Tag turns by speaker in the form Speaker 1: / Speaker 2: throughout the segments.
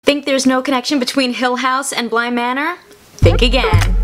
Speaker 1: Think there's no connection between Hill House and Bly Manor? Think again.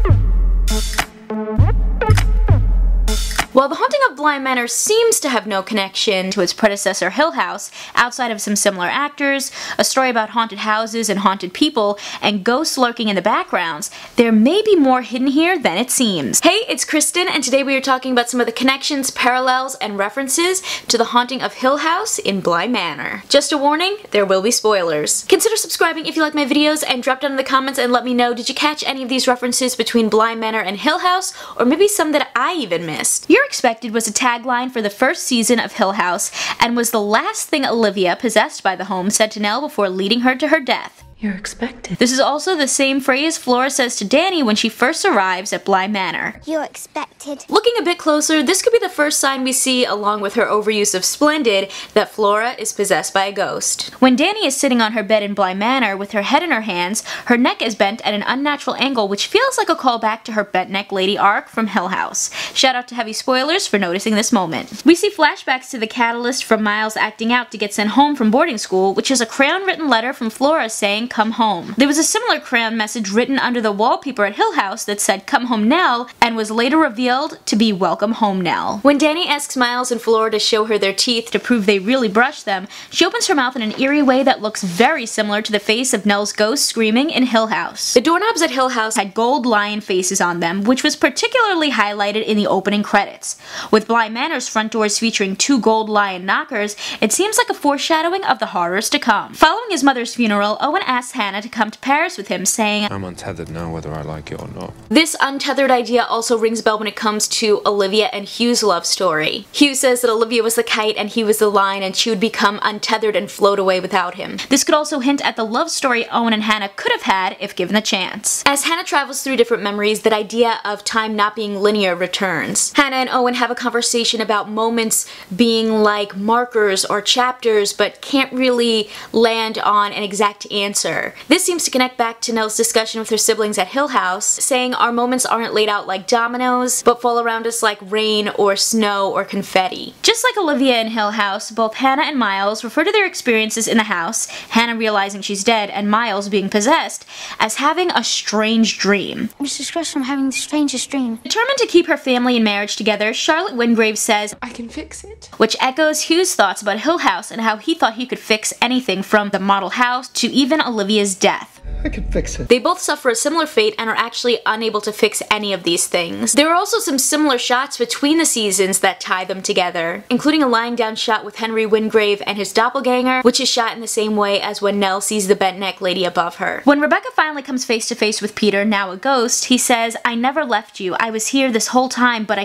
Speaker 1: While The Haunting of Bly Manor seems to have no connection to its predecessor Hill House, outside of some similar actors, a story about haunted houses and haunted people, and ghosts lurking in the backgrounds, there may be more hidden here than it seems. Hey, it's Kristen, and today we are talking about some of the connections, parallels, and references to The Haunting of Hill House in Bly Manor. Just a warning, there will be spoilers. Consider subscribing if you like my videos, and drop down in the comments and let me know, did you catch any of these references between Bly Manor and Hill House, or maybe some that I even missed? Youre Expected was a tagline for the first season of Hill House, and was the last thing Olivia, possessed by the home, said to Nell before leading her to her death.
Speaker 2: You're expected.
Speaker 1: This is also the same phrase Flora says to Danny when she first arrives at Bly Manor.
Speaker 3: You're expected.
Speaker 1: Looking a bit closer, this could be the first sign we see, along with her overuse of splendid, that Flora is possessed by a ghost. When Danny is sitting on her bed in Bly Manor with her head in her hands, her neck is bent at an unnatural angle which feels like a callback to her bent neck lady arc from Hill House. Shout out to Heavy Spoilers for noticing this moment. We see flashbacks to the catalyst from Miles acting out to get sent home from boarding school, which is a crayon-written letter from Flora saying, "Come home." There was a similar crayon message written under the wallpaper at Hill House that said, "Come home Nell," and was later revealed to be "Welcome home Nell." When Danny asks Miles and Flora to show her their teeth to prove they really brushed them, she opens her mouth in an eerie way that looks very similar to the face of Nell's ghost screaming in Hill House. The doorknobs at Hill House had gold lion faces on them, which was particularly highlighted in the opening credits. With Bly Manor's front doors featuring 2 gold lion knockers, it seems like a foreshadowing of the horrors to come. Following his mother's funeral, Owen asks Hannah to come to Paris with him, saying,
Speaker 4: "I'm untethered now whether I like it or not."
Speaker 1: This untethered idea also rings a bell when it comes to Olivia and Hugh's love story. Hugh says that Olivia was the kite and he was the line, and she would become untethered and float away without him. This could also hint at the love story Owen and Hannah could have had if given the chance. As Hannah travels through different memories, that idea of time not being linear returns. Hannah and Owen have a conversation about moments being like markers or chapters, but can't really land on an exact answer. This seems to connect back to Nell's discussion with her siblings at Hill House, saying our moments aren't laid out like dominoes, but fall around us like rain or snow or confetti. Just like Olivia in Hill House, both Hannah and Miles refer to their experiences in the house, Hannah realizing she's dead and Miles being possessed, as having a strange dream.
Speaker 3: Mrs. Kristen, I'm having the strangest dream.
Speaker 1: Determined to keep her family and marriage together, Charlotte Wingrave says,
Speaker 2: I can fix it.
Speaker 1: which echoes Hugh's thoughts about Hill House and how he thought he could fix anything from the model house to even Olivia's death.
Speaker 5: I can fix it.
Speaker 1: They both suffer a similar fate and are actually unable to fix any of these things. There are also some similar shots between the seasons that tie them together, including a lying down shot with Henry Wingrave and his doppelganger, which is shot in the same way as when Nell sees the bent neck lady above her. When Rebecca finally comes face to face with Peter, now a ghost, he says, "I never left you. I was here this whole time, but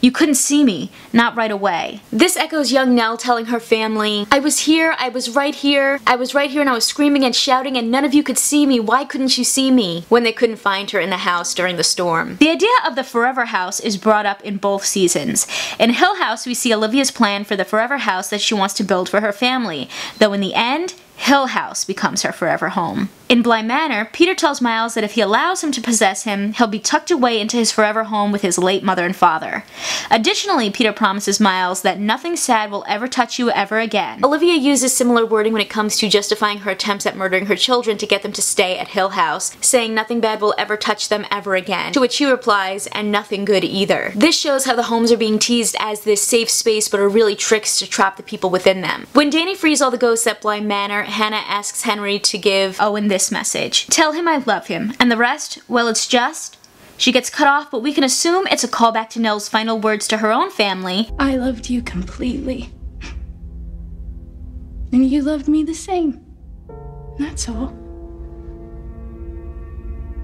Speaker 1: you couldn't see me. Not right away." This echoes young Nell telling her family, "I was here, I was right here, I was right here and I was screaming and shouting and none of you could see me. Why couldn't you see me?" when they couldn't find her in the house during the storm. The idea of the forever house is brought up in both seasons. In Hill House, we see Olivia's plan for the forever house that she wants to build for her family, though in the end, Hill House becomes her forever home. In Bly Manor, Peter tells Miles that if he allows him to possess him, he'll be tucked away into his forever home with his late mother and father. Additionally, Peter promises Miles that nothing sad will ever touch you ever again. Olivia uses similar wording when it comes to justifying her attempts at murdering her children to get them to stay at Hill House, saying nothing bad will ever touch them ever again, to which he replies, and nothing good either. This shows how the homes are being teased as this safe space but are really tricks to trap the people within them. When Danny frees all the ghosts at Bly Manor, Hannah asks Henry to give Owen this message. "Tell him I love him, and the rest, well, it's just..." She gets cut off, but we can assume it's a callback to Nell's final words to her own family.
Speaker 2: I loved you completely. And you loved me the same. That's all.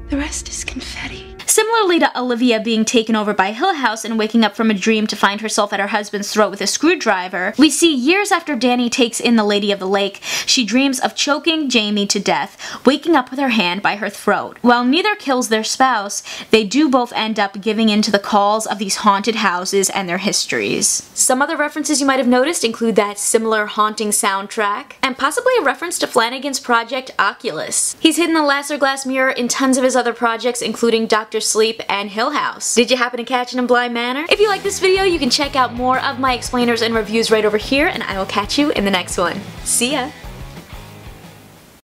Speaker 2: The rest is confetti.
Speaker 1: Similarly to Olivia being taken over by Hill House and waking up from a dream to find herself at her husband's throat with a screwdriver, we see years after Danny takes in the Lady of the Lake, she dreams of choking Jamie to death, waking up with her hand by her throat. While neither kills their spouse, they do both end up giving in to the calls of these haunted houses and their histories. Some other references you might have noticed include that similar haunting soundtrack, and possibly a reference to Flanagan's project Oculus. He's hidden the Lasser glass mirror in tons of his other projects, including Dr. Sleep and Hill House. Did you happen to catch it in Bly Manor? If you like this video, you can check out more of my explainers and reviews right over here, and I will catch you in the next one. See ya!